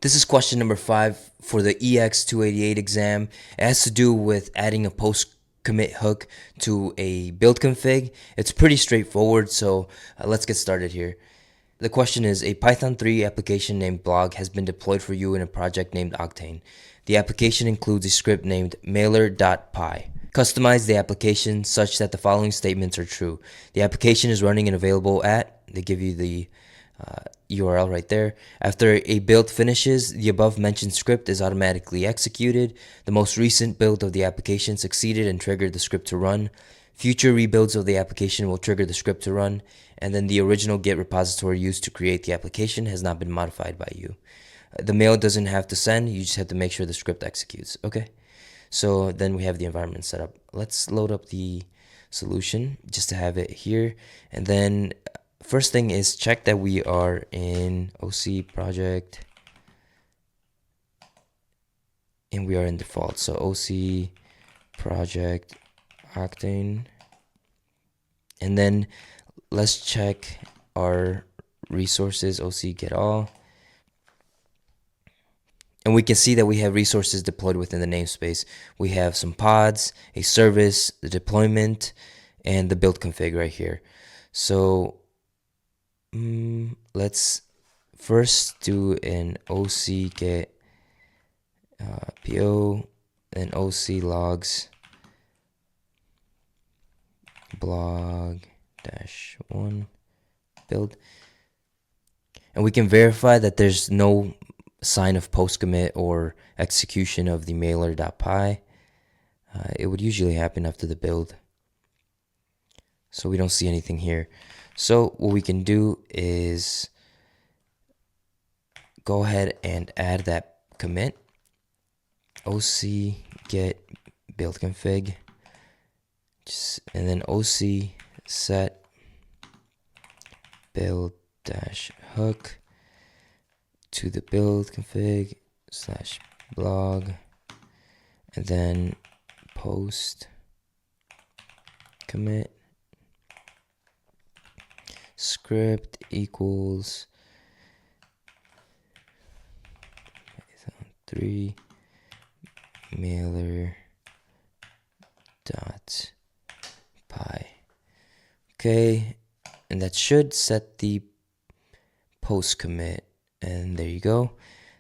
This is question number 5 for the EX288 exam. It has to do with adding a post commit hook to a build config. It's pretty straightforward, so let's get started here. The question is, a Python 3 application named blog has been deployed for you in a project named Octane. The application includes a script named mailer.py. Customize the application such that the following statements are true. The application is running and available at, they give you the URL right there. After a build finishes, the above mentioned script is automatically executed. The most recent build of the application succeeded and triggered the script to run. Future rebuilds of the application will trigger the script to run, and then the original Git repository used to create the application has not been modified by you. The mail doesn't have to send, you just have to make sure the script executes. Okay, so then we have the environment set up. Let's load up the solution just to have it here, and then first thing is check that we are in OC project and we are in default. So OC project Octane, and then let's check our resources, OC get all, and we can see that we have resources deployed within the namespace. We have some pods, a service, the deployment, and the build config right here. So let's first do an OC get PO, then OC logs blog -1 build, and we can verify that there's no sign of post commit or execution of the mailer.py. It would usually happen after the build, so we don't see anything here. So what we can do is go ahead and add that commit, OC get build config, and then OC set build -hook to the build config /blog, and then post commit script equals Python 3 mailer.py. Okay, and that should set the post commit, and there you go.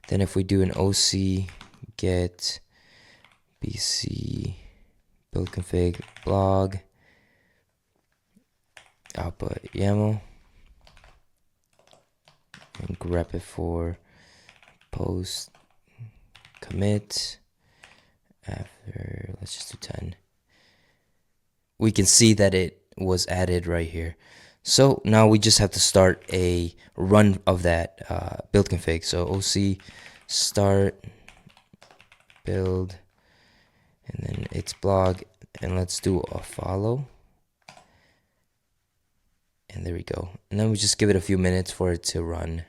Then if we do an OC get bc build config blog output YAML and grep it for post commit after, let's just do 10, we can see that it was added right here. So now we just have to start a run of that build config. So OC start build, and then it's blog, and let's do a follow, and there we go. And then we just give it a few minutes for it to run.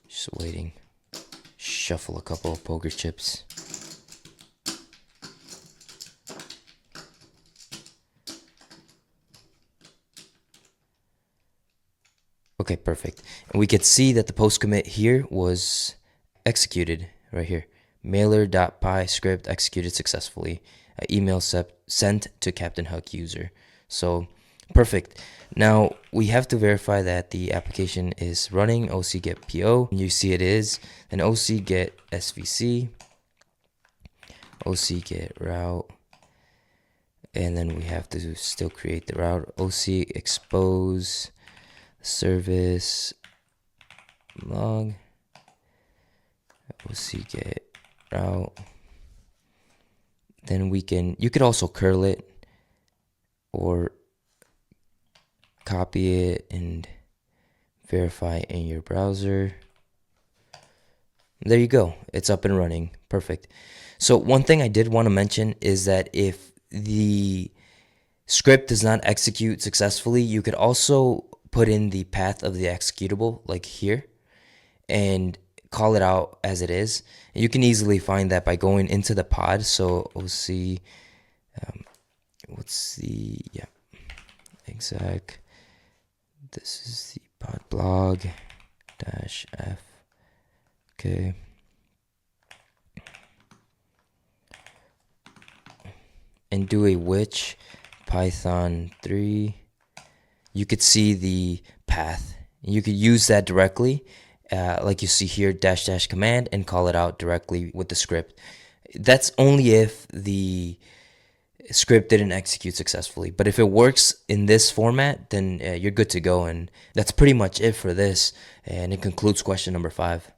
Just waiting. Shuffle a couple of poker chips. Okay, perfect. And we could see that the post commit here was executed right here. Mailer.py script executed successfully. Email sent to Captain Hook user. So perfect. Now we have to verify that the application is running. OC get PO. You see it is. Then OC get SVC. OC get route. And then we have to still create the route. OC expose service log, OC get route. Then you could also curl it or copy it and verify in your browser. There you go, it's up and running. Perfect. So one thing I did want to mention is that if the script does not execute successfully, you could also put in the path of the executable like here and call it out as it is. And you can easily find that by going into the pod. So OC what's the exec, this is the log dash f. Okay. And do a which python 3. You could see the path. You could use that directly, like you see here, dash dash command, and call it out directly with the script. That's only if the script didn't execute successfully. But if it works in this format, then you're good to go. And that's pretty much it for this. And it concludes question number 5.